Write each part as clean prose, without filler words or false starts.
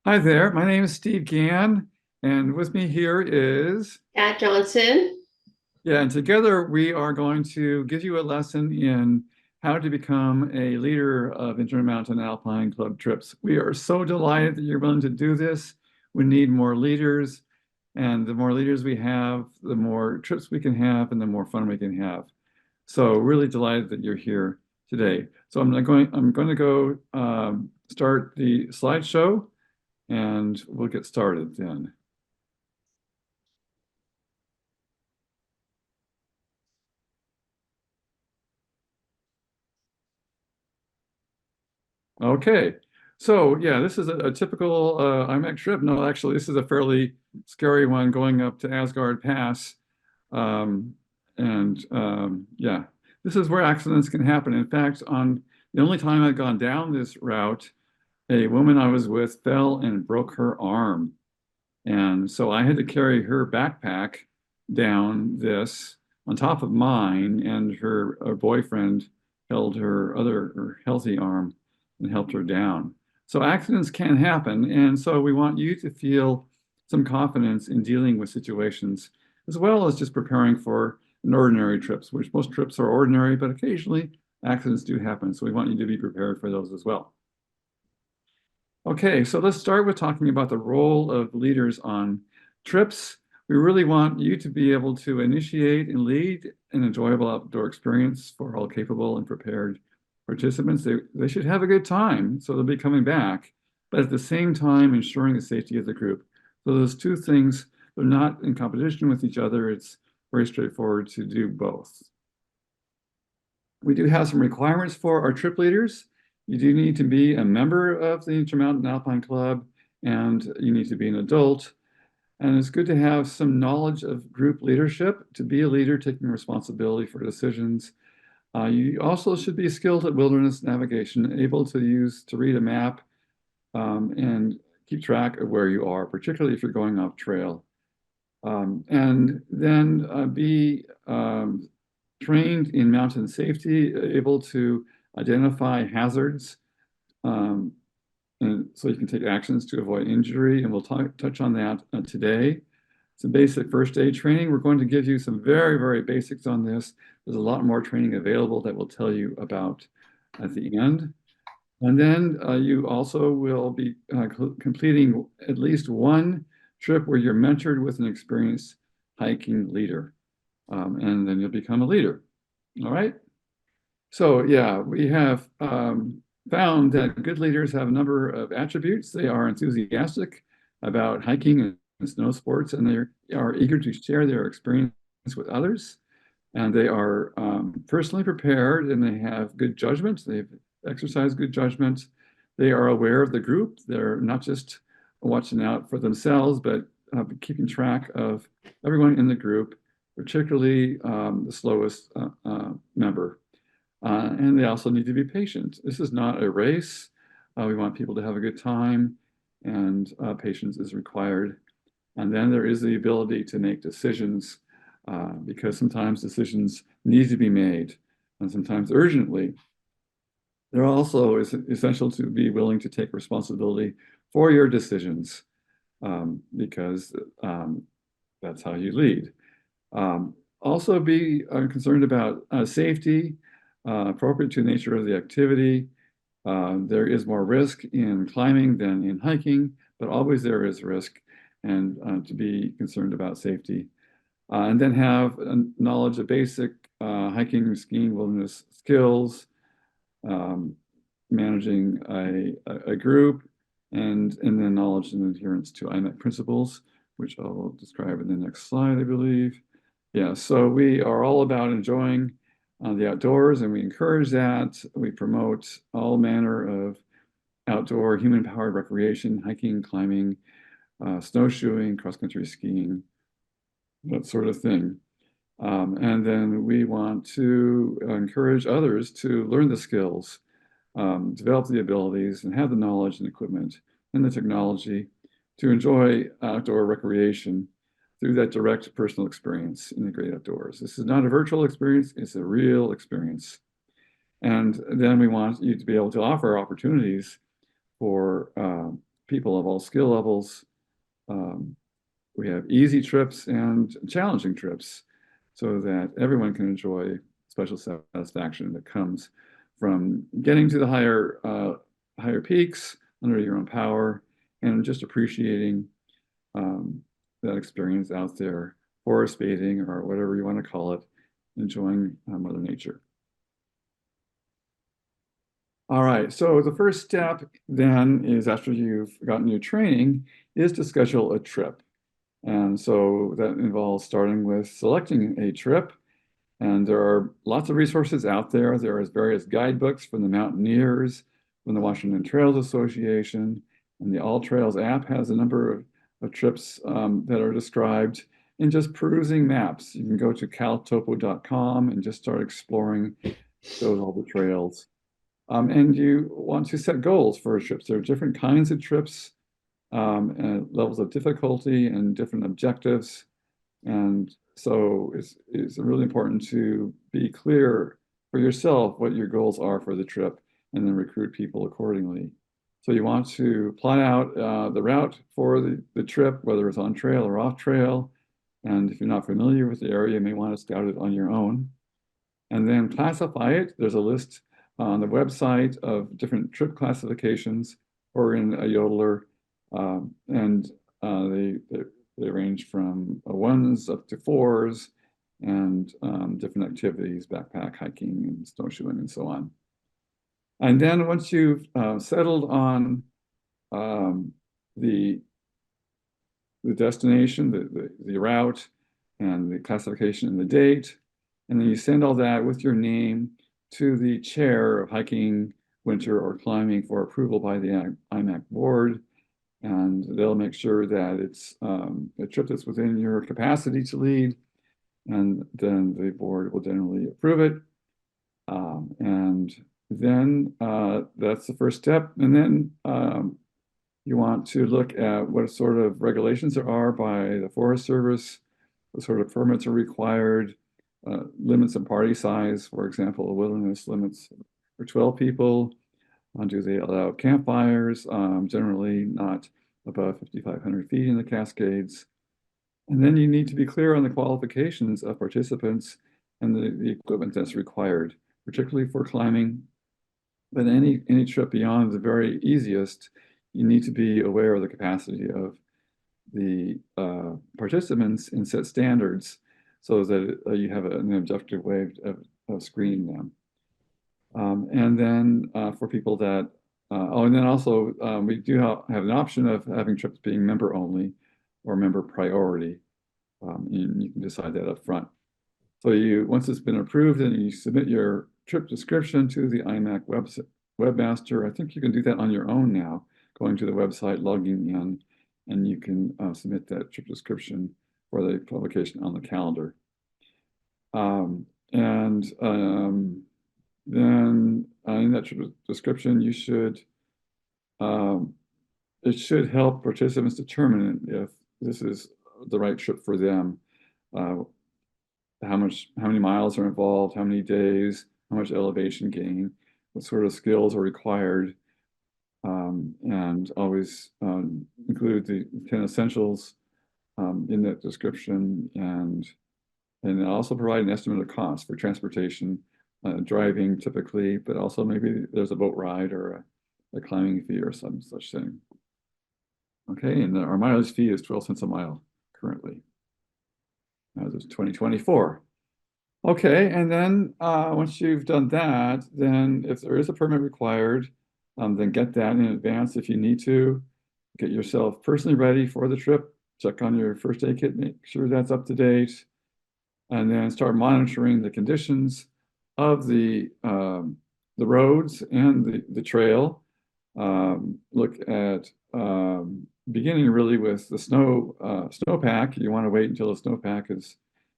Hi there, my name is Steve Gann, and with me here is, At Johnson. yeah, and together we are going to give you a lesson in how to become a leader of Inter-Mountain Alpine Club trips. We are so delighted that you're willing to do this. We need more leaders, and the more leaders we have, the more trips we can have, and the more fun we can have. So really delighted that you're here today. So I'm going to go start the slideshow, and we'll get started then. Okay, so yeah, this is a typical IMAX trip. No, actually, this is a fairly scary one going up to Asgard Pass. Um, and yeah, this is where accidents can happen. In fact, on the only time I've gone down this route, a woman I was with fell and broke her arm. And so I had to carry her backpack down this on top of mine, and her boyfriend held her healthy arm and helped her down. So accidents can happen, and so we want you to feel some confidence in dealing with situations, as well as just preparing for an ordinary trips, which most trips are ordinary, but occasionally accidents do happen. So we want you to be prepared for those as well. Okay, so let's start with talking about the role of leaders on trips. We really want you to be able to initiate and lead an enjoyable outdoor experience for all capable and prepared participants. They should have a good time, so they'll be coming back, but at the same time, ensuring the safety of the group. So those two things, they're not in competition with each other. It's very straightforward to do both. We do have some requirements for our trip leaders. You do need to be a member of the Inter-Mountain Alpine Club, and you need to be an adult. And it's good to have some knowledge of group leadership, to be a leader taking responsibility for decisions. You also should be skilled at wilderness navigation, able to read a map and keep track of where you are, particularly if you're going off trail. And then be trained in mountain safety, able to identify hazards, um, and so you can take actions to avoid injury. And we'll touch on that today. It's a basic first aid training. We're going to give you some very, very basics on this. There's a lot more training available that we'll tell you about at the end. And then you also will be completing at least one trip where you're mentored with an experienced hiking leader. And then you'll become a leader. All right. So yeah, we have found that good leaders have a number of attributes. They are enthusiastic about hiking and snow sports, and they are eager to share their experience with others. And they are personally prepared, and they have good judgment. They've exercised good judgment. They are aware of the group. They're not just watching out for themselves, but keeping track of everyone in the group, particularly the slowest member. And they also need to be patient. This is not a race. We want people to have a good time, and patience is required. And then there is the ability to make decisions because sometimes decisions need to be made, and sometimes urgently. There also is essential to be willing to take responsibility for your decisions because that's how you lead. Also be concerned about safety, appropriate to the nature of the activity. There is more risk in climbing than in hiking, but always there is risk, and to be concerned about safety. And then have a knowledge of basic hiking, skiing, wilderness skills, um, managing a group, and then knowledge and adherence to IMEC principles, which I'll describe in the next slide, I believe. Yeah, so we are all about enjoying the outdoors, and we encourage that. We promote all manner of outdoor human-powered recreation, hiking, climbing, snowshoeing, cross-country skiing, that sort of thing. And then we want to encourage others to learn the skills, develop the abilities, and have the knowledge and equipment and the technology to enjoy outdoor recreation through that direct personal experience in the great outdoors. This is not a virtual experience, it's a real experience. And then we want you to be able to offer opportunities for people of all skill levels. We have easy trips and challenging trips so that everyone can enjoy special satisfaction that comes from getting to the higher peaks under your own power and just appreciating that experience out there, forest bathing or whatever you want to call it, enjoying Mother Nature. All right, so the first step then is after you've gotten your training is to schedule a trip. And so that involves starting with selecting a trip. And there are lots of resources out there. There is various guidebooks from the mountaineers, from the Washington Trails Association, and the All Trails app has a number of trips that are described in just perusing maps. You can go to caltopo.com and just start exploring, shows all the trails. And you want to set goals for trips. There are different kinds of trips, and levels of difficulty and different objectives. And so it's really important to be clear for yourself what your goals are for the trip and then recruit people accordingly. So you want to plot out the route for the trip, whether it's on trail or off trail. And if you're not familiar with the area, you may want to scout it on your own. And then classify it. There's a list on the website of different trip classifications or in a Yodeler. And they range from ones up to fours and different activities, backpack, hiking, and snowshoeing, and so on. And then once you've settled on the destination, the route, and the classification and the date, and then you send all that with your name to the chair of hiking, winter, or climbing for approval by the IMAC board. And they'll make sure that it's a trip that's within your capacity to lead, and then the board will generally approve it. And then that's the first step. And then you want to look at what sort of regulations there are by the Forest Service, what sort of permits are required, limits of party size, for example, wilderness limits for 12 people. Do they allow campfires? Generally not above 5,500 feet in the Cascades. And then you need to be clear on the qualifications of participants and the equipment that's required, particularly for climbing. But any trip beyond the very easiest, you need to be aware of the capacity of the participants and set standards so that you have an objective way of screening them. And then for people that, and then also we do have an option of having trips being member only or member priority. And you can decide that up front. So once it's been approved, then you submit your trip description to the IMAC webmaster. I think you can do that on your own now, going to the website, logging in, and you can submit that trip description for the publication on the calendar. Then in that trip description, you should, it should help participants determine if this is the right trip for them. How many miles are involved, how many days, how much elevation gain, what sort of skills are required, and always include the 10 essentials in that description, and also provide an estimate of cost for transportation, driving typically, but also maybe there's a boat ride or a climbing fee or some such thing. Okay, and our mileage fee is 12 cents a mile currently, as of 2024. Okay, and then once you've done that, then if there is a permit required, then get that in advance if you need to. Get yourself personally ready for the trip. Check on your first aid kit, make sure that's up to date, and then start monitoring the conditions of the roads and the trail. Look at beginning really with the snowpack. You want to wait until the snowpack is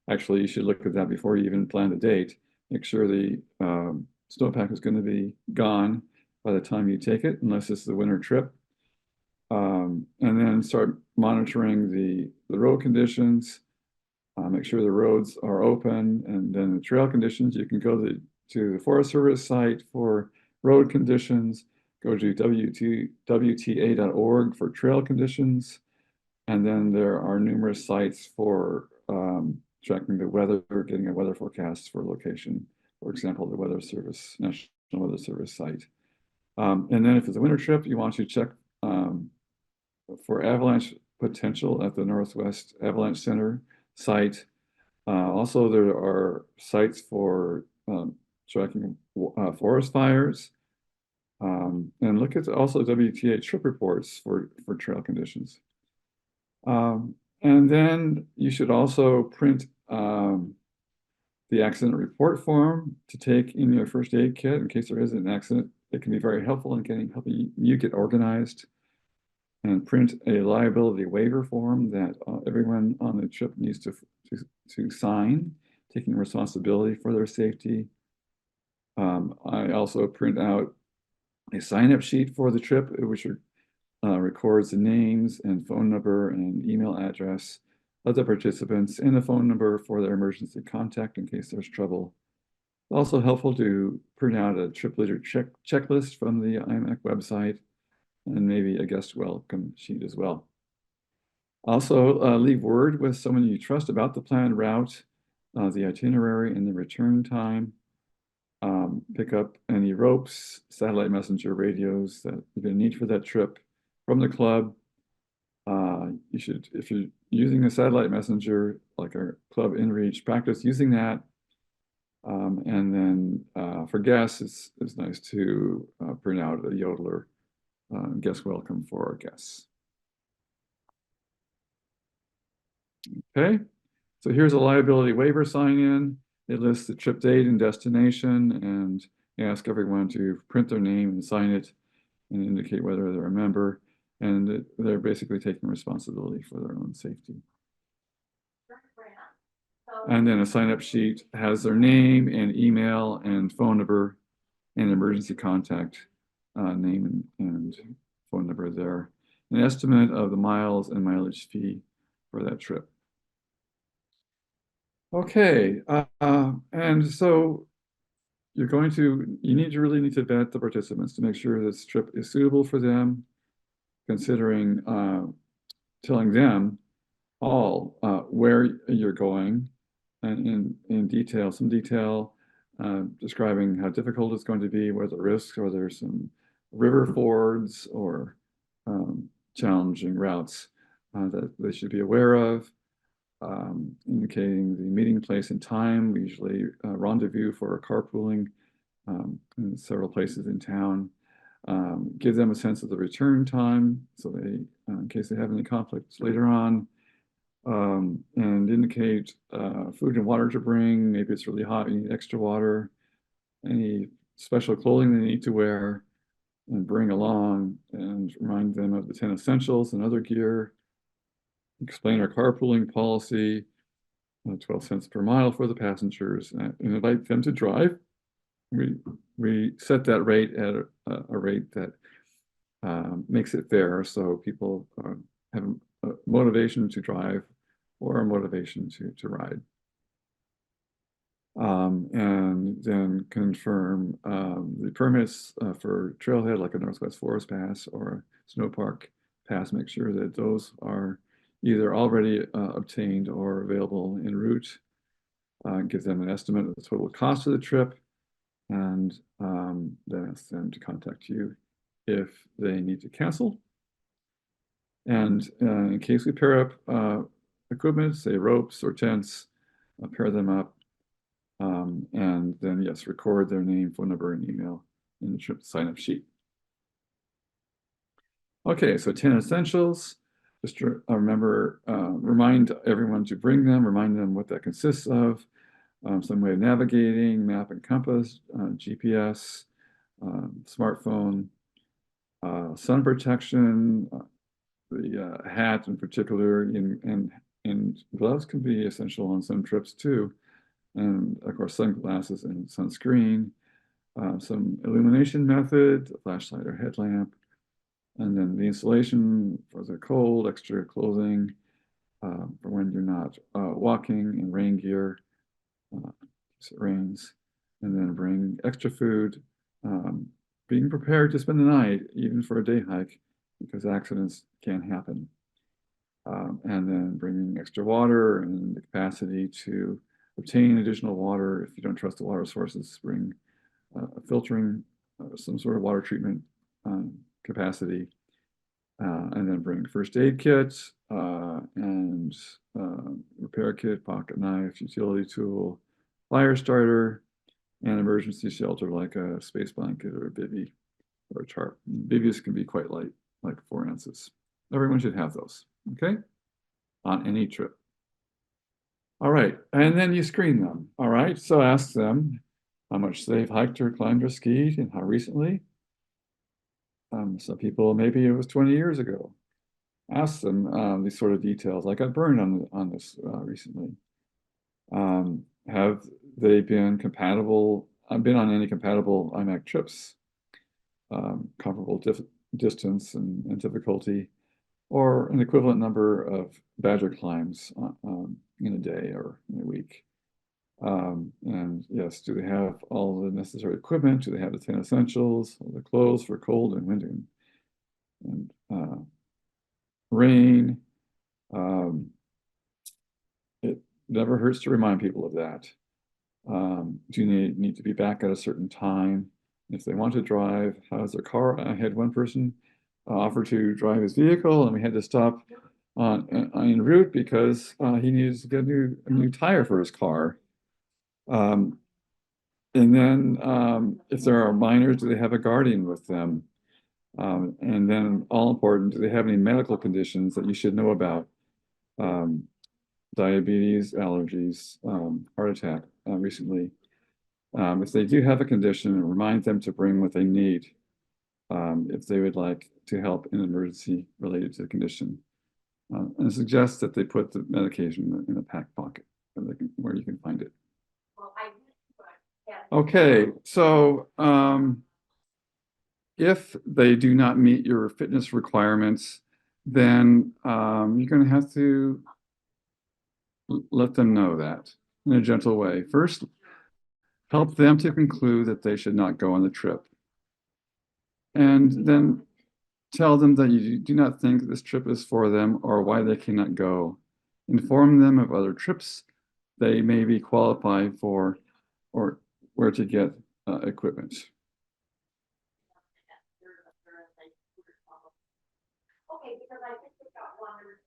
actually, you should look at that before you even plan the date. Make sure the snowpack is going to be gone by the time you take it, unless it's the winter trip. And then start monitoring the road conditions. Make sure the roads are open, and then the trail conditions. You can go to the Forest Service site for road conditions, go to WTA.org for trail conditions. And then there are numerous sites for tracking the weather, getting a weather forecast for location. For example, the Weather Service, National Weather Service site. And then if it's a winter trip, you want to check for avalanche potential at the Northwest Avalanche Center site. Also, there are sites for tracking forest fires. And look at also WTA trip reports for trail conditions. And then you should also print the accident report form to take in your first aid kit in case there is an accident. It can be very helpful in helping you get organized. And print a liability waiver form that everyone on the trip needs to sign, taking responsibility for their safety. I also print out a sign-up sheet for the trip, which records the names and phone number and email address of the participants and the phone number for their emergency contact in case there's trouble. Also helpful to print out a trip leader checklist from the IMAC website, and maybe a guest welcome sheet as well. Also, leave word with someone you trust about the planned route, the itinerary, and the return time. Pick up any ropes, satellite messenger radios that you're going to need for that trip from the club. You should, if you're using a satellite messenger like our club InReach, practice using that. And then for guests, it's nice to print out a yodeler guest welcome for our guests. Okay, so here's a liability waiver sign-in. It lists the trip date and destination, and ask everyone to print their name and sign it and indicate whether they're a member, and they're basically taking responsibility for their own safety. And then a sign-up sheet has their name and email and phone number and emergency contact name and phone number there. An estimate of the miles and mileage fee for that trip. Okay, and so you really need to vet the participants to make sure this trip is suitable for them, considering telling them all where you're going and in detail, some detail, describing how difficult it's going to be, what are the risks, or there's some river fords or challenging routes that they should be aware of, indicating the meeting place and time. We usually rendezvous for carpooling in several places in town. Give them a sense of the return time, so they, in case they have any conflicts later on, and indicate food and water to bring. Maybe it's really hot, you need extra water, any special clothing they need to wear and bring along, and remind them of the 10 essentials and other gear. Explain our carpooling policy, 12 cents per mile for the passengers, and invite them to drive. We set that rate at a rate that makes it fair, so people have a motivation to drive or a motivation to ride. And then confirm the permits for trailhead like a Northwest Forest Pass or Snow Park Pass. Make sure that those are either already obtained or available en route. Give them an estimate of the total cost of the trip, and then ask them to contact you if they need to cancel. And in case we pair up equipment, say ropes or tents, pair them up, and then yes, record their name, phone number, and email in the trip sign-up sheet. Okay, so 10 essentials. Just remember, remind everyone to bring them, remind them what that consists of, some way of navigating, map and compass, GPS, smartphone, sun protection, the hat in particular, and gloves can be essential on some trips too. And of course, sunglasses and sunscreen, some illumination method, a flashlight or headlamp, and then the insulation for the cold, extra clothing for when you're not walking, and rain gear, if it rains, and then bring extra food being prepared to spend the night, even for a day hike, because accidents can happen. And then bringing extra water and the capacity to obtain additional water. If you don't trust the water sources, bring filtering, some sort of water treatment capacity. And then bring first aid kits and repair kit, pocket knife, utility tool, fire starter, and emergency shelter like a space blanket or a bivy or a tarp. Bivvies can be quite light, like 4 ounces. Everyone should have those, okay? On any trip. All right, and then you screen them, all right? So ask them how much they've hiked or climbed or skied and how recently. Some people, maybe it was 20 years ago. Ask them these sort of details. I got burned on this recently. Have they been compatible? I've been on any compatible IMAC trips, comparable distance and difficulty, or an equivalent number of Badger climbs in a day or in a week. And yes, do they have all the necessary equipment? Do they have the 10 essentials, the clothes for cold and wind and rain? It never hurts to remind people of that. Do you need to be back at a certain time? If they want to drive, how's their car? I had one person offer to drive his vehicle, and we had to stop en route because he needed to get a new tire for his car. And then if there are minors, do they have a guardian with them? And then all important, do they have any medical conditions that you should know about? Diabetes, allergies, heart attack recently. If they do have a condition, remind them to bring what they need if they would like to help in an emergency related to the condition. And suggest that they put the medication in a pack pocket where you can find it. Okay, so if they do not meet your fitness requirements, then you're going to have to let them know that in a gentle way. First, help them to conclude that they should not go on the trip. And then tell them that you do not think this trip is for them or why they cannot go. Inform them of other trips they may be qualified for or where to get equipment.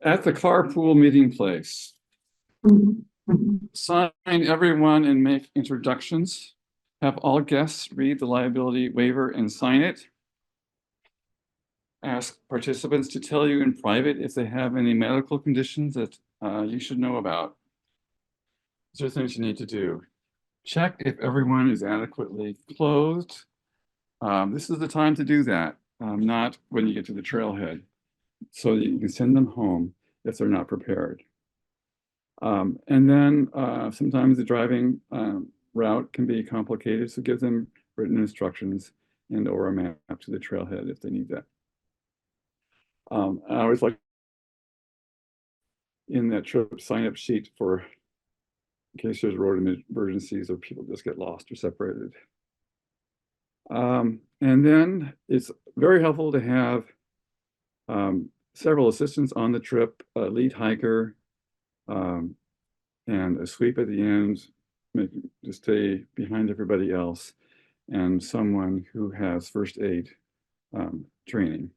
At the carpool meeting place, sign everyone and make introductions. Have all guests read the liability waiver and sign it. Ask participants to tell you in private if they have any medical conditions that you should know about. These are things you need to do. Check if everyone is adequately clothed. This is the time to do that, not when you get to the trailhead, so that you can send them home if they're not prepared. And then sometimes the driving route can be complicated, so give them written instructions and or a map to the trailhead if they need that. I always like in that trip sign-up sheet for in case there's road emergencies or people just get lost or separated. And then it's very helpful to have several assistants on the trip, a lead hiker, and a sweep at the end, to stay behind everybody else, and someone who has first aid training.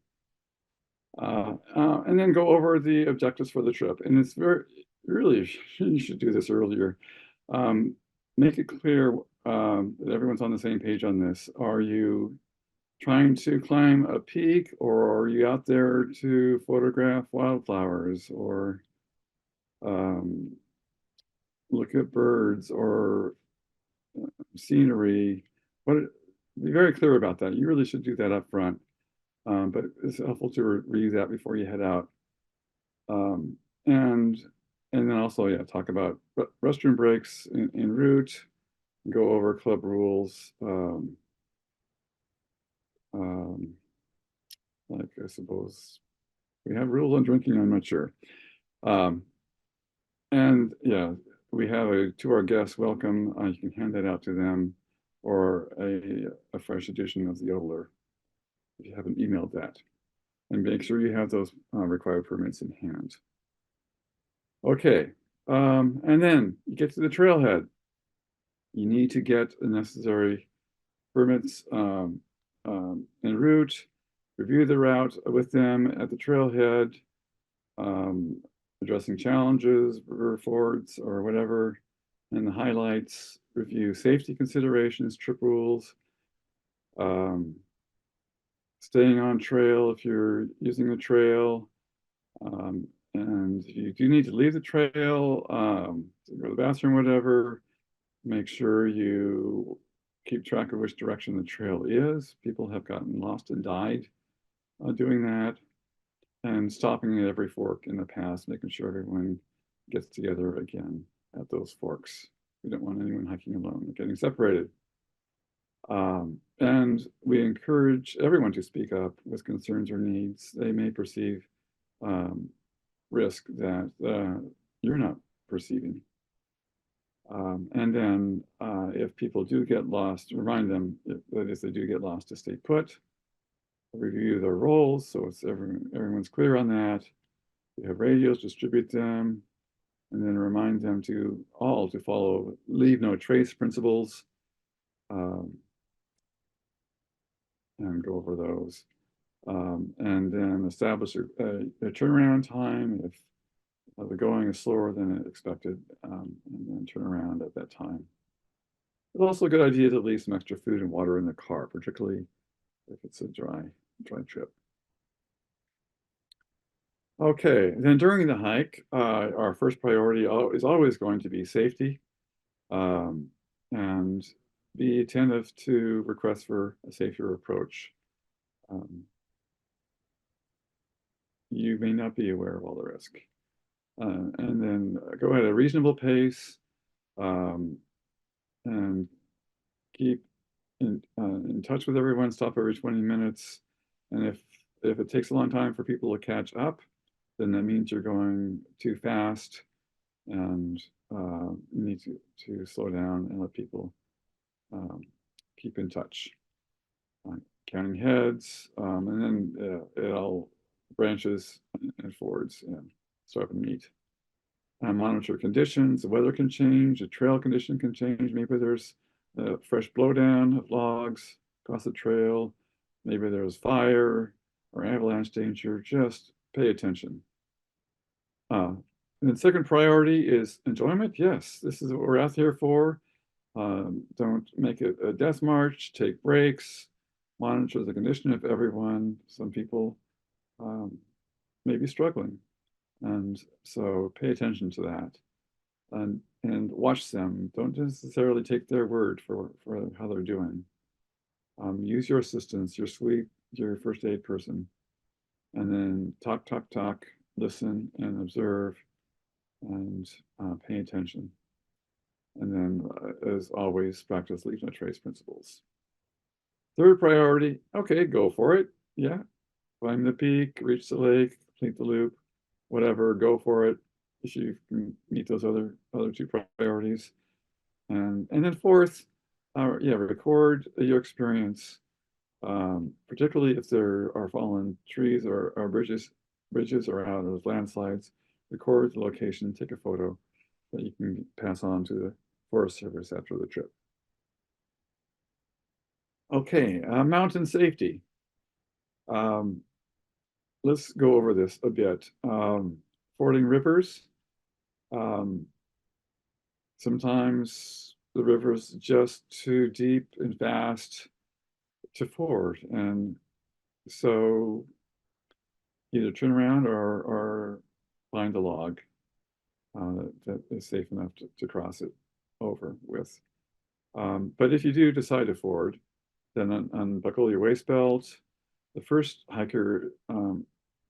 And then go over the objectives for the trip. And it's really, you should do this earlier. Make it clear that everyone's on the same page on this. Are you trying to climb a peak, or are you out there to photograph wildflowers or look at birds or scenery? Be very clear about that. You really should do that up front. But it's helpful to review that before you head out. And then also, yeah, talk about restroom breaks en route, go over club rules. Like I suppose we have rules on drinking, I'm not sure. And yeah, we have to our guests welcome. You can hand that out to them. or a fresh edition of the Yodeler if you haven't emailed that. And make sure you have those required permits in hand. Okay, and then you get to the trailhead. You need to get the necessary permits en route, review the route with them at the trailhead, addressing challenges, river fords, or whatever, and the highlights, review safety considerations, trip rules, staying on trail if you're using the trail, and if you do need to leave the trail, to go to the bathroom, whatever, make sure you keep track of which direction the trail is. People have gotten lost and died doing that, and stopping at every fork in the path, making sure everyone gets together again at those forks. We don't want anyone hiking alone or getting separated. And we encourage everyone to speak up with concerns or needs they may perceive risk that you're not perceiving. And then if people do get lost, remind them that if they do get lost to stay put, review their roles so it's everyone's clear on that. We have radios, distribute them, and then remind them to all to follow leave no trace principles, and go over those. And then establish a turnaround time if the going is slower than expected, and then turn around at that time. It's also a good idea to leave some extra food and water in the car, particularly if it's a dry trip. Okay, then during the hike, our first priority is always going to be safety, and be attentive to requests for a safer approach. You may not be aware of all the risk. And then go at a reasonable pace, and keep in touch with everyone, stop every 20 minutes. And if it takes a long time for people to catch up, then that means you're going too fast, and you need to slow down and let people keep in touch. Counting heads, and then it all branches and forwards and start to meet. Monitor conditions, the weather can change, the trail condition can change. Maybe there's a fresh blowdown of logs across the trail. Maybe there's fire or avalanche danger. Just pay attention. And the second priority is enjoyment. Yes, this is what we're out here for. Don't make it a death march, take breaks, monitor the condition of everyone. Some people may be struggling. And so pay attention to that, and watch them. Don't necessarily take their word for how they're doing. Use your assistants, your sweet, your first aid person, and then talk, listen and observe, and pay attention. And then, as always, practice leave no trace principles. Third priority, okay, go for it. Yeah, climb the peak, reach the lake, complete the loop, whatever, go for it if you can meet those other two priorities. And then fourth, record your experience, particularly if there are fallen trees or bridges or out of landslides. Record the location, take a photo that you can pass on to the Forest Service after the trip. Okay, mountain safety. Let's go over this a bit. Fording rivers. Sometimes the river's just too deep and fast to ford, and so either turn around or find a log that is safe enough to cross it over with. But if you do decide to ford, then unbuckle your waist belt. The first hiker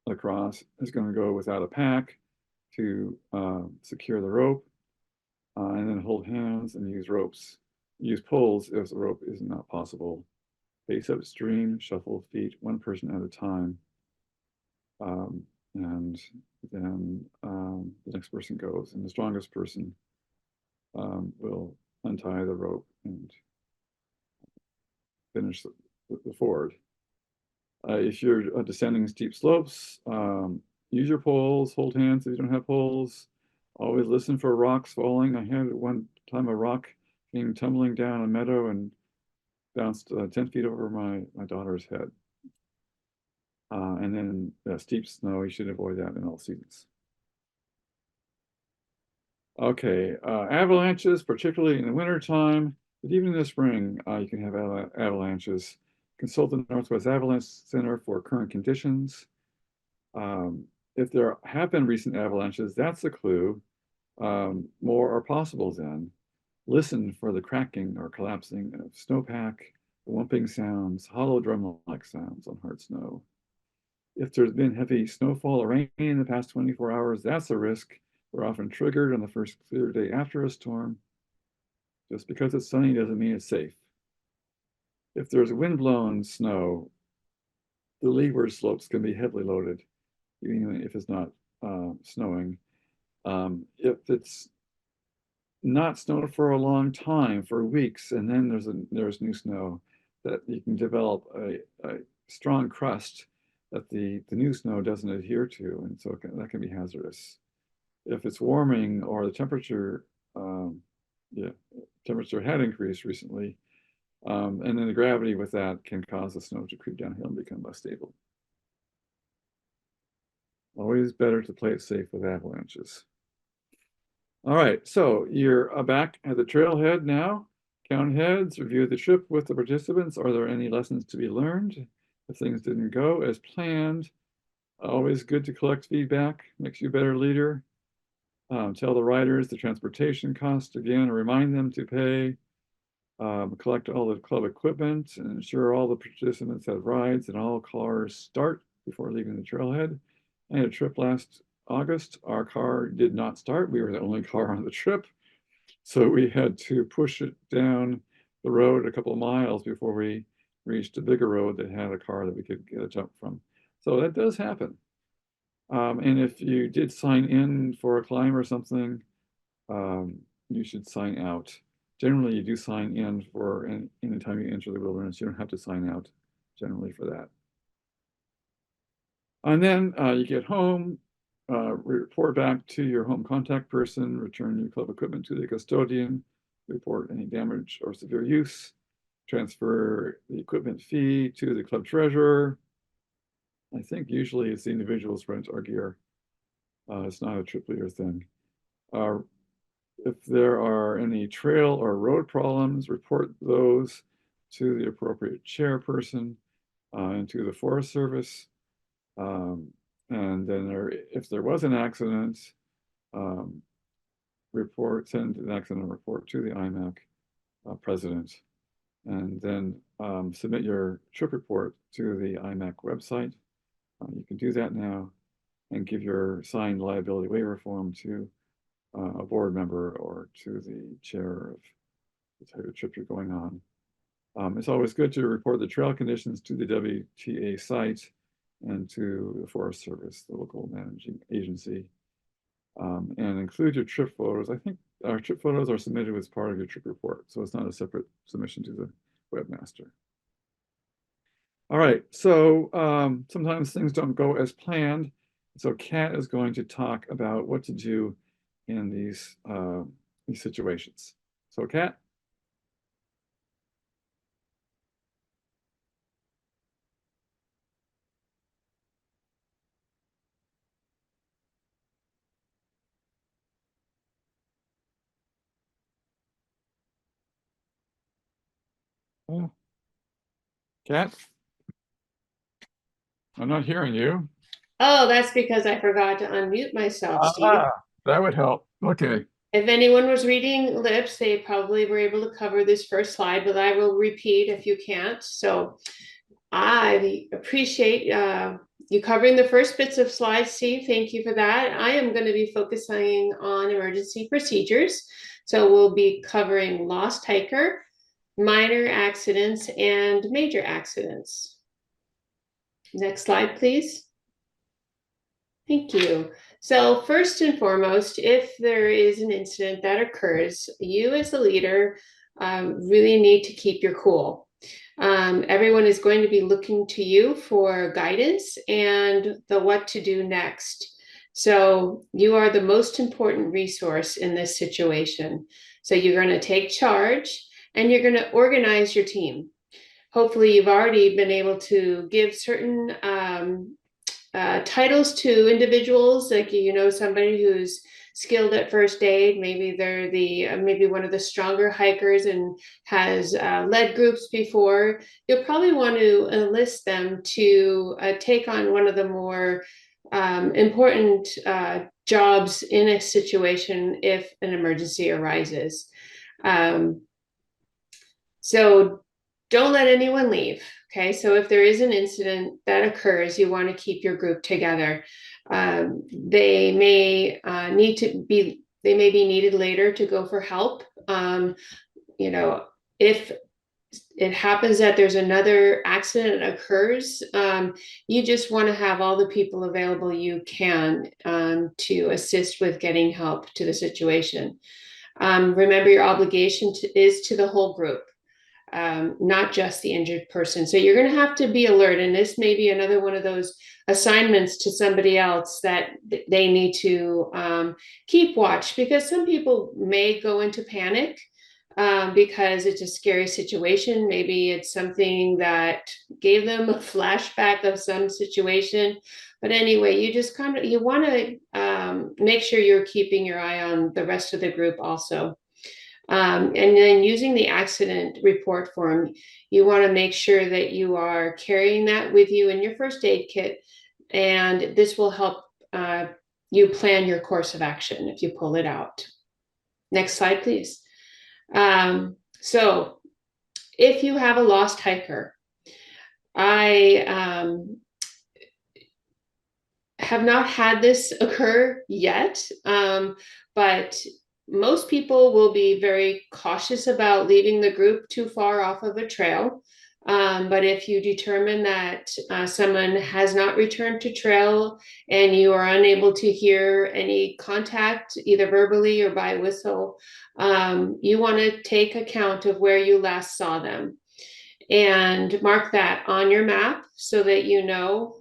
across is going to go without a pack to secure the rope, and then hold hands and use ropes. Use poles if the rope is not possible. Face upstream, shuffle feet one person at a time. And then the next person goes, and the strongest person will untie the rope and finish the ford. If you're descending steep slopes, use your poles, hold hands if you don't have poles. Always listen for rocks falling. I had one time a rock came tumbling down a meadow and bounced 10 feet over my daughter's head. And then steep snow, you should avoid that in all seasons. Okay, avalanches, particularly in the wintertime, but even in the spring, you can have avalanches. Consult the Northwest Avalanche Center for current conditions. If there have been recent avalanches, that's a clue. More are possible then. Listen for the cracking or collapsing of snowpack, whumping sounds, hollow drum-like sounds on hard snow. If there's been heavy snowfall or rain in the past 24 hours, that's a risk. They're often triggered on the first clear day after a storm. Just because it's sunny doesn't mean it's safe. If there's wind-blown snow, the leeward slopes can be heavily loaded, even if it's not snowing. If it's not snowed for a long time, for weeks, and then there's new snow, that you can develop a strong crust that the new snow doesn't adhere to, and so that can be hazardous. If it's warming or the temperature, temperature had increased recently, and then the gravity with that can cause the snow to creep downhill and become less stable. Always better to play it safe with avalanches. All right, so you're back at the trailhead now. Count heads, review the trip with the participants. Are there any lessons to be learned? If things didn't go as planned, always good to collect feedback, makes you a better leader. Tell the riders the transportation cost again, remind them to pay. Collect all the club equipment and ensure all the participants have rides and all cars start before leaving the trailhead. I had a trip last August. Our car did not start. We were the only car on the trip. So we had to push it down the road a couple of miles before we reached a bigger road that had a car that we could get a jump from. So that does happen. And if you did sign in for a climb or something, you should sign out. Generally, you do sign in for any time you enter the wilderness. You don't have to sign out generally for that. And then you get home, report back to your home contact person, return your club equipment to the custodian, report any damage or severe use, transfer the equipment fee to the club treasurer. I think usually it's the individuals rent our gear. It's not a trip leader thing. If there are any trail or road problems, report those to the appropriate chairperson and to the Forest Service. And then if there was an accident, send an accident report to the IMAC president, and then submit your trip report to the IMAC website. You can do that now and give your signed liability waiver form to a board member or to the chair of the type of trip you're going on. It's always good to report the trail conditions to the WTA site and to the Forest Service, the local managing agency, and include your trip photos. I think our trip photos are submitted as part of your trip report, so it's not a separate submission to the webmaster. All right, so sometimes things don't go as planned. So Kat is going to talk about what to do in these situations. So Kat? Oh. Kat? I'm not hearing you. Oh, that's because I forgot to unmute myself, Steve. That would help. Okay. If anyone was reading lips, they probably were able to cover this first slide, but I will repeat if you can't. So I appreciate you covering the first bits of slides, Steve. Thank you for that. I am going to be focusing on emergency procedures. So we'll be covering lost hiker, minor accidents, and major accidents. Next slide, please. Thank you. So first and foremost, if there is an incident that occurs, you as the leader really need to keep your cool. Everyone is going to be looking to you for guidance and the what to do next. So you are the most important resource in this situation. So you're going to take charge and you're going to organize your team. Hopefully you've already been able to give certain titles to individuals, like somebody who's skilled at first aid. Maybe they're the maybe one of the stronger hikers and has led groups before. You'll probably want to enlist them to take on one of the more important jobs in a situation if an emergency arises. Um, so don't let anyone leave. Okay, so if there is an incident that occurs, you want to keep your group together. They may they may be needed later to go for help. If it happens that there's another accident that occurs, you just want to have all the people available you can to assist with getting help to the situation. Remember, your obligation is to the whole group. Not just the injured person. So you're going to have to be alert. And this may be another one of those assignments to somebody else that they need to keep watch, because some people may go into panic because it's a scary situation. Maybe it's something that gave them a flashback of some situation. But anyway, you want to make sure you're keeping your eye on the rest of the group also. And then using the accident report form, you want to make sure that you are carrying that with you in your first aid kit. And this will help you plan your course of action if you pull it out. Next slide, please. So if you have a lost hiker, I have not had this occur yet, but most people will be very cautious about leaving the group too far off of a trail. But if you determine that someone has not returned to trail and you are unable to hear any contact, either verbally or by whistle, you want to take account of where you last saw them and mark that on your map so that you know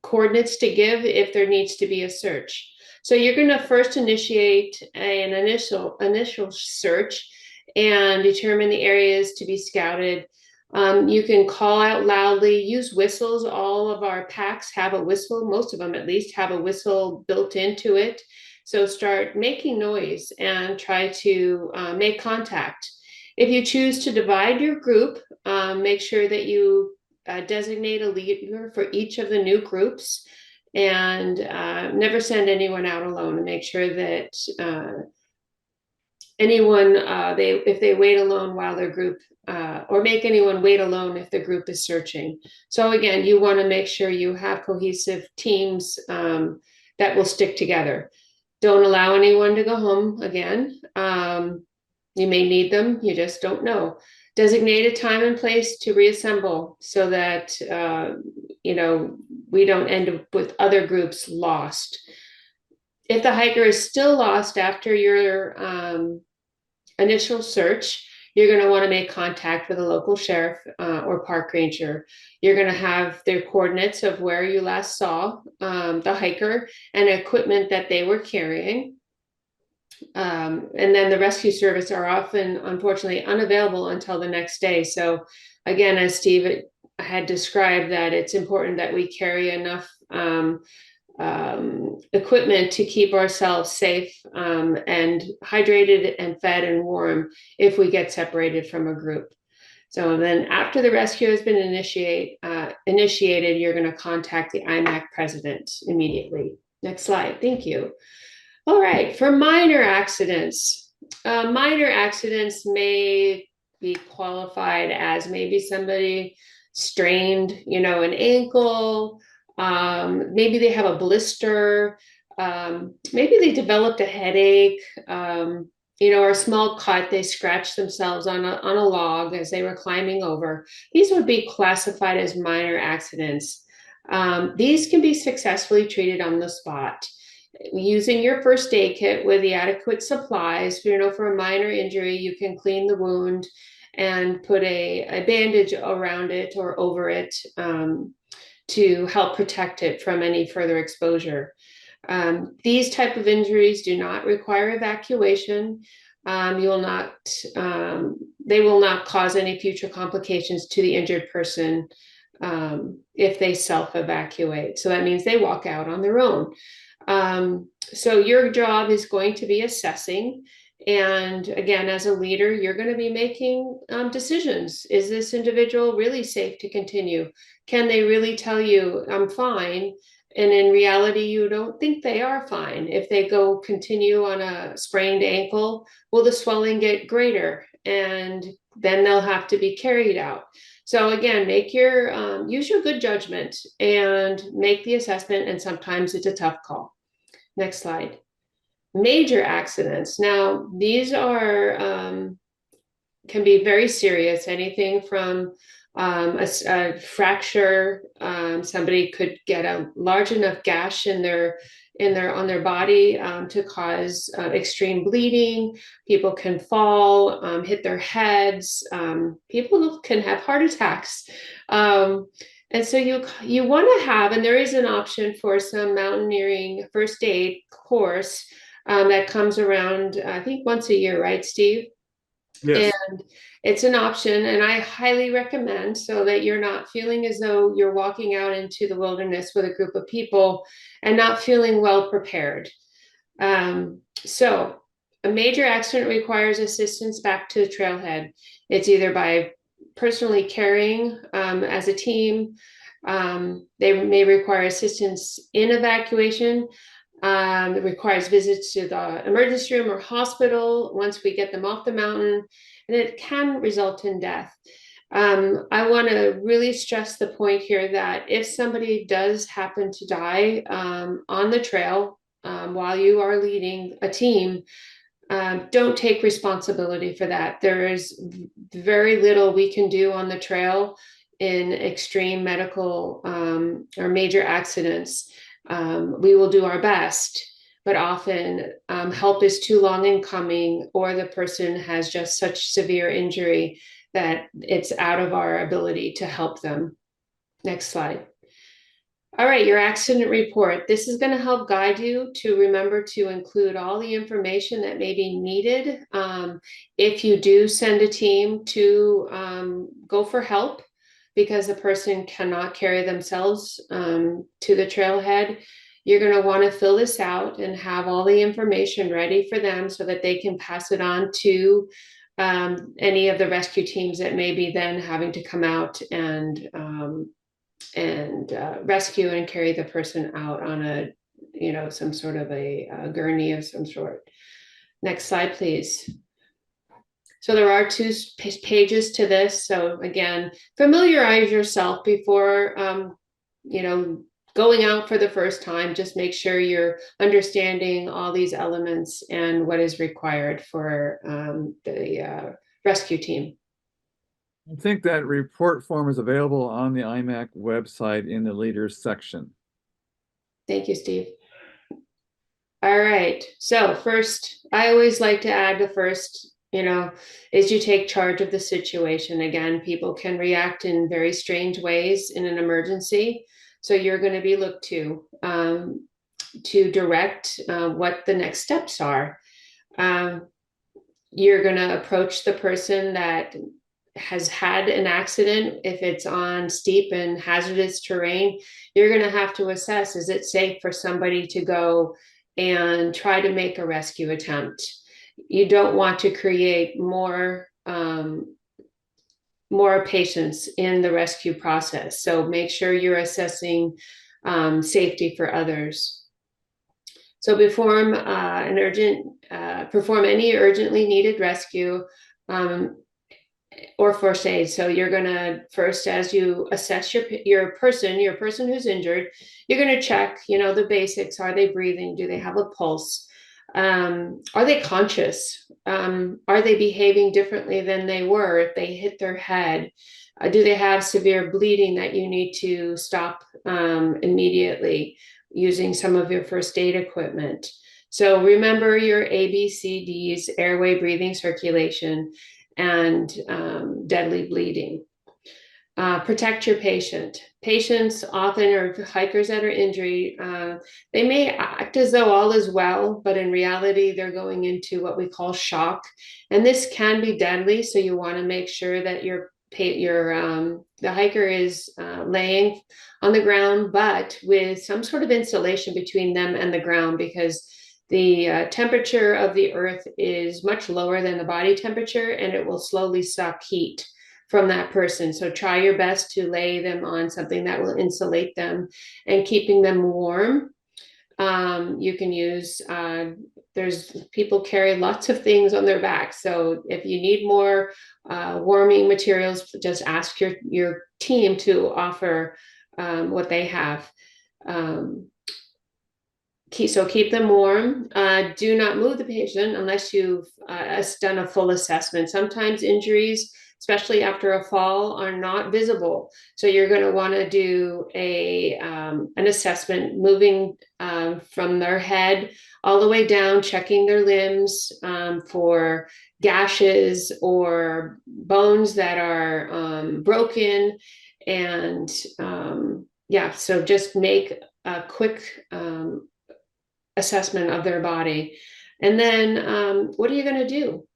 coordinates to give if there needs to be a search. So you're going to first initiate an initial search and determine the areas to be scouted. You can call out loudly, use whistles. All of our packs have a whistle. Most of them at least have a whistle built into it. So start making noise and try to make contact. If you choose to divide your group, make sure that you designate a leader for each of the new groups, and never send anyone out alone, and make sure that anyone if they wait alone while their group or make anyone wait alone if the group is searching. So again, you want to make sure you have cohesive teams that will stick together. Don't allow anyone to go home again. You may need them, you just don't know. Designate a time and place to reassemble so that we don't end up with other groups lost. If the hiker is still lost after your initial search, you're going to want to make contact with a local sheriff or park ranger. You're going to have their coordinates of where you last saw the hiker and equipment that they were carrying. And then the rescue service are often, unfortunately, unavailable until the next day. So again, as Steve had described, that it's important that we carry enough equipment to keep ourselves safe and hydrated and fed and warm if we get separated from a group. So then after the rescue has been initiated, you're going to contact the IMAC president immediately. Next slide. Thank you. All right, for minor accidents may be qualified as maybe somebody strained, an ankle, maybe they have a blister, maybe they developed a headache, or a small cut, they scratched themselves on a log as they were climbing over. These would be classified as minor accidents. These can be successfully treated on the spot using your first aid kit with the adequate supplies. For a minor injury, you can clean the wound and put a bandage around it or over it to help protect it from any further exposure. These type of injuries do not require evacuation. You will not, they will not cause any future complications to the injured person if they self-evacuate. So that means they walk out on their own. So your job is going to be assessing. And again, as a leader, you're going to be making decisions. Is this individual really safe to continue? Can they really tell you, I'm fine? And in reality, you don't think they are fine. If they go continue on a sprained ankle, will the swelling get greater? And then they'll have to be carried out. So again, make your use your good judgment and make the assessment. And sometimes it's a tough call. Next slide. Major accidents. Now, these are can be very serious. Anything from a fracture. Somebody could get a large enough gash in their on their body to cause extreme bleeding. People can fall, hit their heads. People can have heart attacks. And so you want to have, and there is an option for some mountaineering first aid course that comes around, I think once a year, right, Steve? Yes. And it's an option, and I highly recommend, so that you're not feeling as though you're walking out into the wilderness with a group of people and not feeling well prepared. So a major accident requires assistance back to the trailhead. It's either by personally carrying as a team. They may require assistance in evacuation. It requires visits to the emergency room or hospital once we get them off the mountain, and it can result in death. I want to really stress the point here that if somebody does happen to die on the trail while you are leading a team, don't take responsibility for that. There is very little we can do on the trail in extreme medical or major accidents. We will do our best, but often help is too long in coming, or the person has just such severe injury that it's out of our ability to help them. Next slide. All right, your accident report. This is going to help guide you to remember to include all the information that may be needed if you do send a team to go for help because the person cannot carry themselves to the trailhead. You're going to want to fill this out and have all the information ready for them so that they can pass it on to any of the rescue teams that may be then having to come out and rescue and carry the person out on a, some sort of a gurney of some sort. Next slide, please. So there are two pages to this. So again, familiarize yourself before, going out for the first time. Just make sure you're understanding all these elements and what is required for the rescue team. I think that report form is available on the IMAC website in the leaders section. Thank you, Steve. All right. So first, I always like to add the first, is you take charge of the situation. Again, people can react in very strange ways in an emergency. So you're going to be looked to direct what the next steps are. You're going to approach the person that has had an accident. If it's on steep and hazardous terrain, you're going to have to assess, is it safe for somebody to go and try to make a rescue attempt? You don't want to create more patients in the rescue process. So make sure you're assessing safety for others. So perform any urgently needed rescue or first aid. So you're gonna first, as you assess your person who's injured, you're gonna check, the basics. Are they breathing? Do they have a pulse? Are they conscious? Are they behaving differently than they were if they hit their head? Do they have severe bleeding that you need to stop immediately using some of your first aid equipment? So remember your ABCDs: airway, breathing, circulation. and deadly bleeding. Protect your patient. Patients often are hikers that are injured. They may act as though all is well, but in reality, they're going into what we call shock. And this can be deadly. So you want to make sure that the hiker is laying on the ground, but with some sort of insulation between them and the ground, because the temperature of the earth is much lower than the body temperature, and it will slowly suck heat from that person. So try your best to lay them on something that will insulate them and keeping them warm. You can use, there's people carry lots of things on their back. So if you need more warming materials, just ask your team to offer what they have. So keep them warm. Do not move the patient unless you've done a full assessment. Sometimes injuries, especially after a fall, are not visible. So you're going to want to do an assessment, moving from their head all the way down, checking their limbs for gashes or bones that are broken. And yeah, so just make a quick assessment of their body. And then what are you going to do?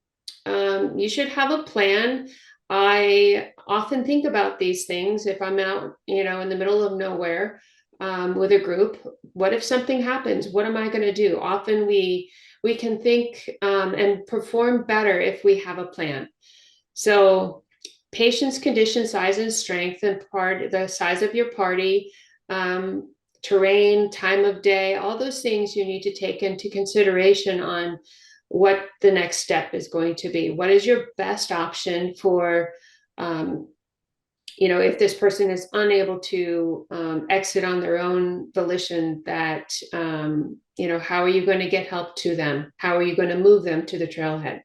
You should have a plan. I often think about these things if I'm out, in the middle of nowhere with a group. What if something happens? What am I going to do? Often we can think and perform better if we have a plan. So patient's condition, size, and strength, and the size of your party, terrain, time of day, all those things you need to take into consideration on what the next step is going to be. What is your best option for, if this person is unable to exit on their own volition, that, how are you going to get help to them? How are you going to move them to the trailhead?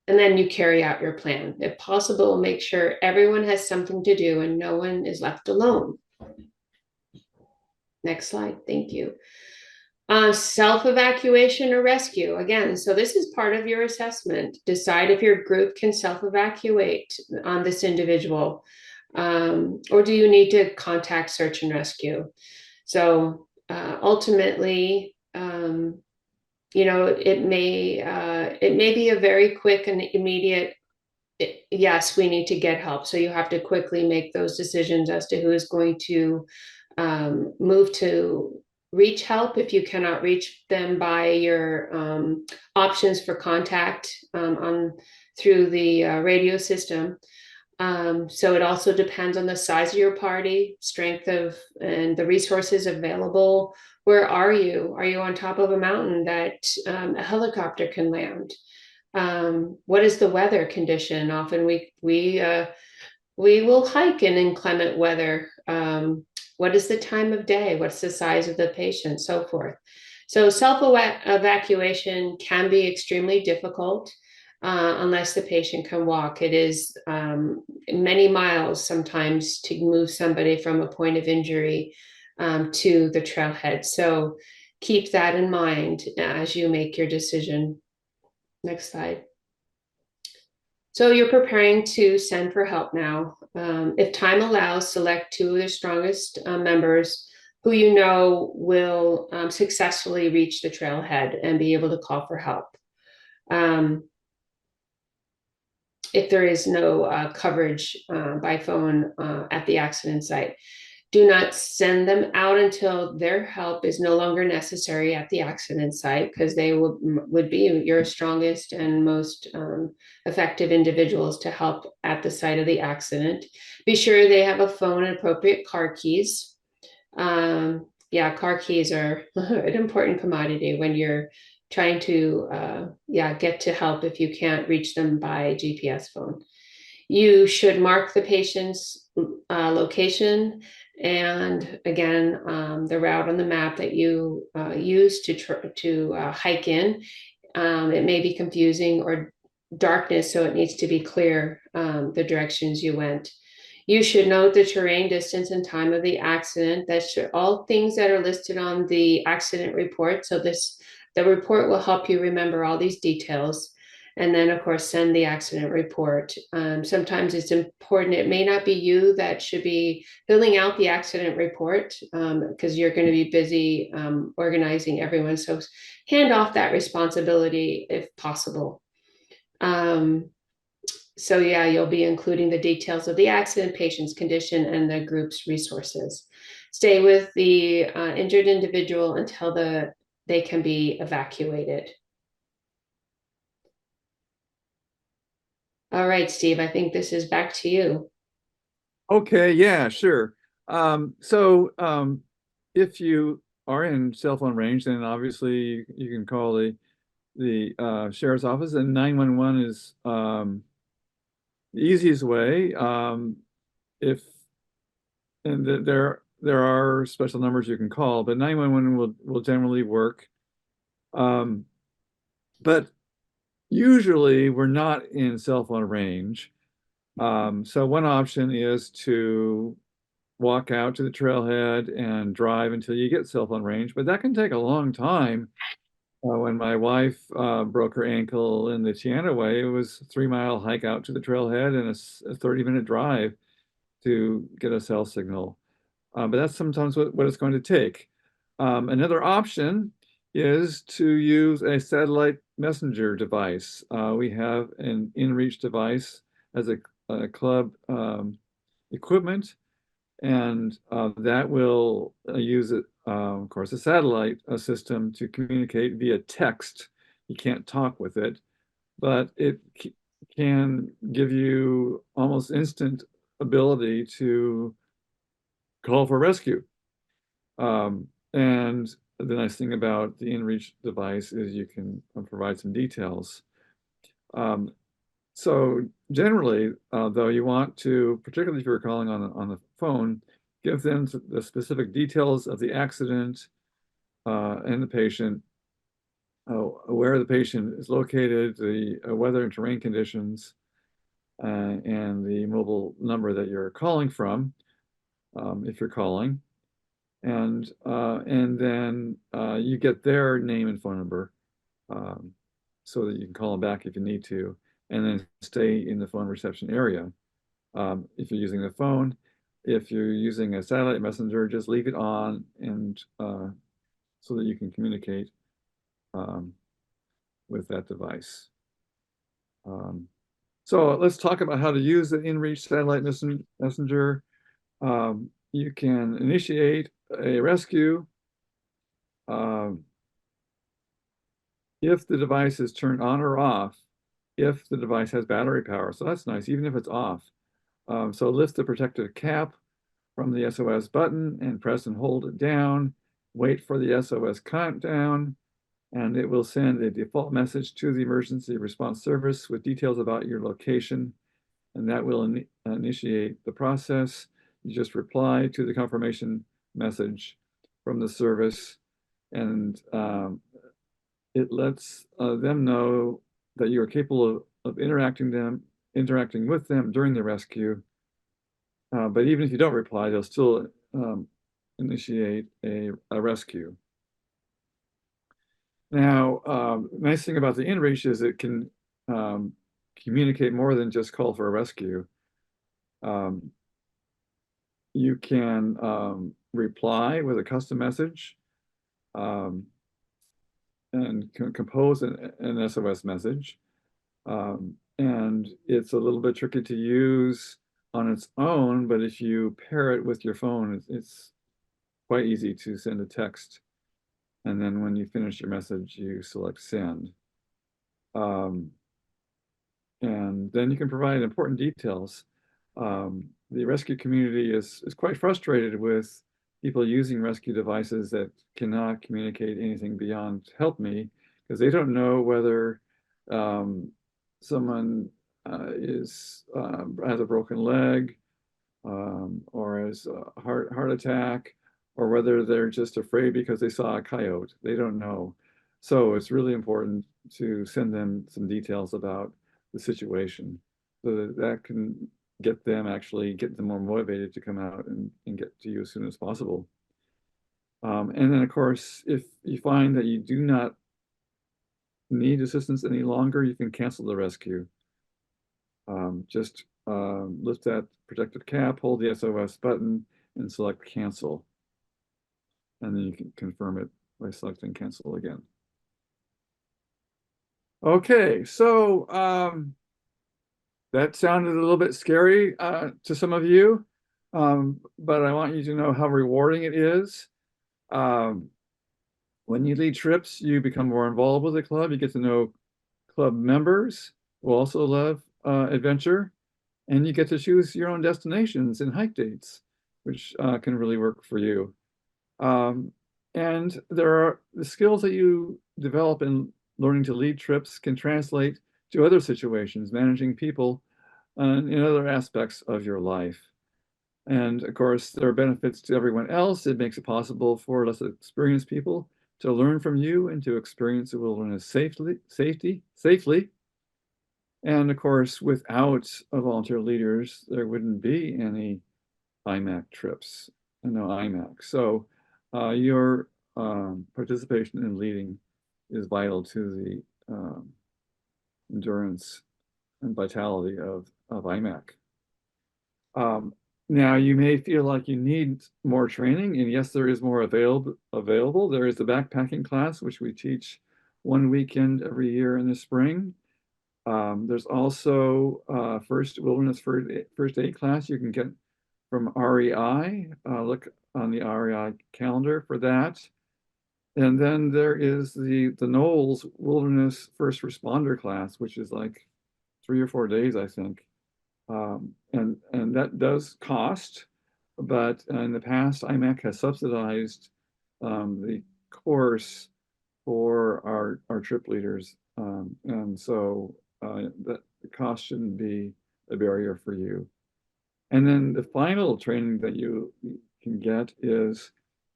And then you carry out your plan. If possible, make sure everyone has something to do and no one is left alone. Next slide, thank you. Self-evacuation or rescue. Again, so this is part of your assessment. Decide if your group can self-evacuate on this individual, or do you need to contact search and rescue? So ultimately, it may be a very quick and immediate, yes, we need to get help. So you have to quickly make those decisions as to who is going to move to reach help if you cannot reach them by your options for contact through the radio system. So it also depends on the size of your party, strength and the resources available. Where are you? Are you on top of a mountain that a helicopter can land? What is the weather condition? Often we will hike in inclement weather. What is the time of day? What's the size of the patient? So forth. So self-evacuation can be extremely difficult unless the patient can walk. It is many miles sometimes to move somebody from a point of injury to the trailhead. So keep that in mind as you make your decision. Next slide. So you're preparing to send for help now. If time allows, select two of the strongest members who you know will successfully reach the trailhead and be able to call for help. If there is no coverage by phone at the accident site, do not send them out until their help is no longer necessary at the accident site, because they would be your strongest and most effective individuals to help at the site of the accident. Be sure they have a phone and appropriate car keys. Car keys are an important commodity when you're trying to get to help if you can't reach them by GPS phone. You should mark the patient's location and again the route on the map that you use to hike in. It may be confusing or darkness, so it needs to be clear the directions you went. You should note the terrain, distance, and time of the accident. All things that are listed on the accident report. So The report will help you remember all these details. And then, of course, send the accident report. Sometimes it's important. It may not be you that should be filling out the accident report because you're going to be busy organizing everyone. So hand off that responsibility if possible. So yeah, you'll be including the details of the accident, patient's condition, and the group's resources. Stay with the injured individual until they can be evacuated. All right, Steve, I think this is back to you. Okay, yeah, sure. So if you are in cell phone range, then obviously you can call the sheriff's office, and 911 is the easiest way. If and there are special numbers you can call, but 911 will generally work. Um, but usually we're not in cell phone range. So one option is to walk out to the trailhead and drive until you get cell phone range, but that can take a long time. When my wife broke her ankle in the Chiana Way, it was a 3 mile hike out to the trailhead and a 30-minute drive to get a cell signal. But that's sometimes what it's going to take. Another option is to use a satellite messenger device. We have an InReach device as a club equipment, and that will use, of course, a satellite system to communicate via text. You can't talk with it, but it can give you almost instant ability to call for rescue. And the nice thing about the InReach device is you can provide some details. Um, so generally, though, you want to, particularly if you're calling on the phone, give them the specific details of the accident and the patient, where the patient is located, the weather and terrain conditions, and the mobile number that you're calling from, if you're calling. And then you get their name and phone number um, so that you can call them back if you need to, and then stay in the phone reception area. If you're using the phone, if you're using a satellite messenger, just leave it on and so that you can communicate um, with that device. Um, so let's talk about how to use the InReach satellite messenger. You can initiate a rescue um, if the device is turned on or off, if the device has battery power. So that's nice, even if it's off. So lift the protective cap from the SOS button and press and hold it down. Wait for the SOS countdown, and it will send a default message to the emergency response service with details about your location, and that will initiate the process. You just reply to the confirmation message from the service, and it lets them know that you are capable of interacting with them during the rescue. But even if you don't reply, they'll still initiate a rescue. Now, nice thing about the InReach is it can communicate more than just call for a rescue. Um, you can reply with a custom message and compose an SOS message. And it's a little bit tricky to use on its own, but if you pair it with your phone, it's quite easy to send a text. And then when you finish your message, you select send. And then you can provide important details. The rescue community is quite frustrated with people using rescue devices that cannot communicate anything beyond help me, because they don't know whether someone has a broken leg or has a heart attack, or whether they're just afraid because they saw a coyote. They don't know. So it's really important to send them some details about the situation so that can get them more motivated to come out and get to you as soon as possible. And then, of course, if you find that you do not need assistance any longer, you can cancel the rescue. Just lift that protective cap, hold the SOS button, and select cancel. And then you can confirm it by selecting cancel again. Okay, so that sounded a little bit scary to some of you, but I want you to know how rewarding it is. When you lead trips, you become more involved with the club. You get to know club members who also love adventure, and you get to choose your own destinations and hike dates, which can really work for you. And there are the skills that you develop in learning to lead trips can translate to other situations, managing people in other aspects of your life. And of course, there are benefits to everyone else. It makes it possible for less experienced people to learn from you and to experience the wilderness safely. And of course, without volunteer leaders, there wouldn't be any IMAC trips and no IMAC. So your participation in leading is vital to the endurance and vitality of IMAC. Now, you may feel like you need more training, and yes, there is more available. There is the backpacking class, which we teach one weekend every year in the spring. There's also wilderness first aid class you can get from REI. Look on the REI calendar for that. And then there is the Knowles Wilderness First Responder class, which is like 3 or 4 days, I think. And that does cost, but in the past, IMAC has subsidized the course for our trip leaders. And so that the cost shouldn't be a barrier for you. And then the final training that you can get is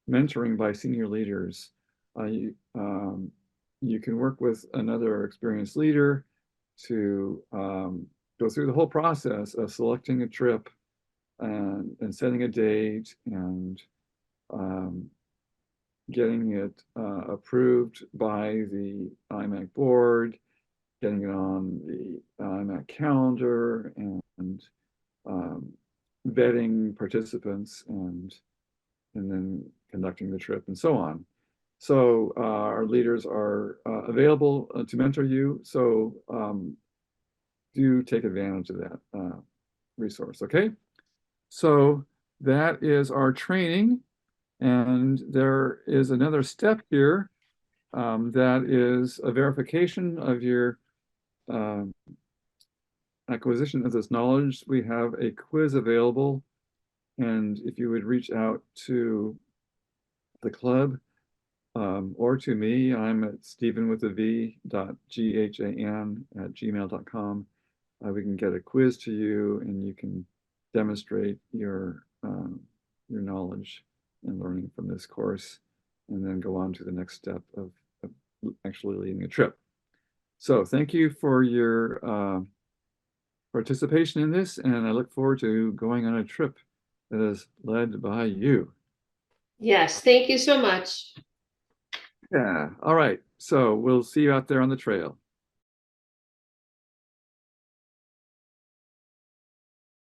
mentoring by senior leaders. You can work with another experienced leader to go through the whole process of selecting a trip and setting a date and getting it approved by the IMAC board, getting it on the IMAC calendar, and vetting participants and then conducting the trip and so on. So our leaders are available to mentor you. So do take advantage of that resource, okay? So that is our training. And there is another step here that is a verification of your acquisition of this knowledge. We have a quiz available. And if you would reach out to the club or to me, I'm at stephen.ghan@gmail.com. We can get a quiz to you and you can demonstrate your knowledge and learning from this course and then go on to the next step of actually leading a trip. So thank you for your participation in this, and I look forward to going on a trip that is led by you. Yes, thank you so much. Yeah, all right. So we'll see you out there on the trail.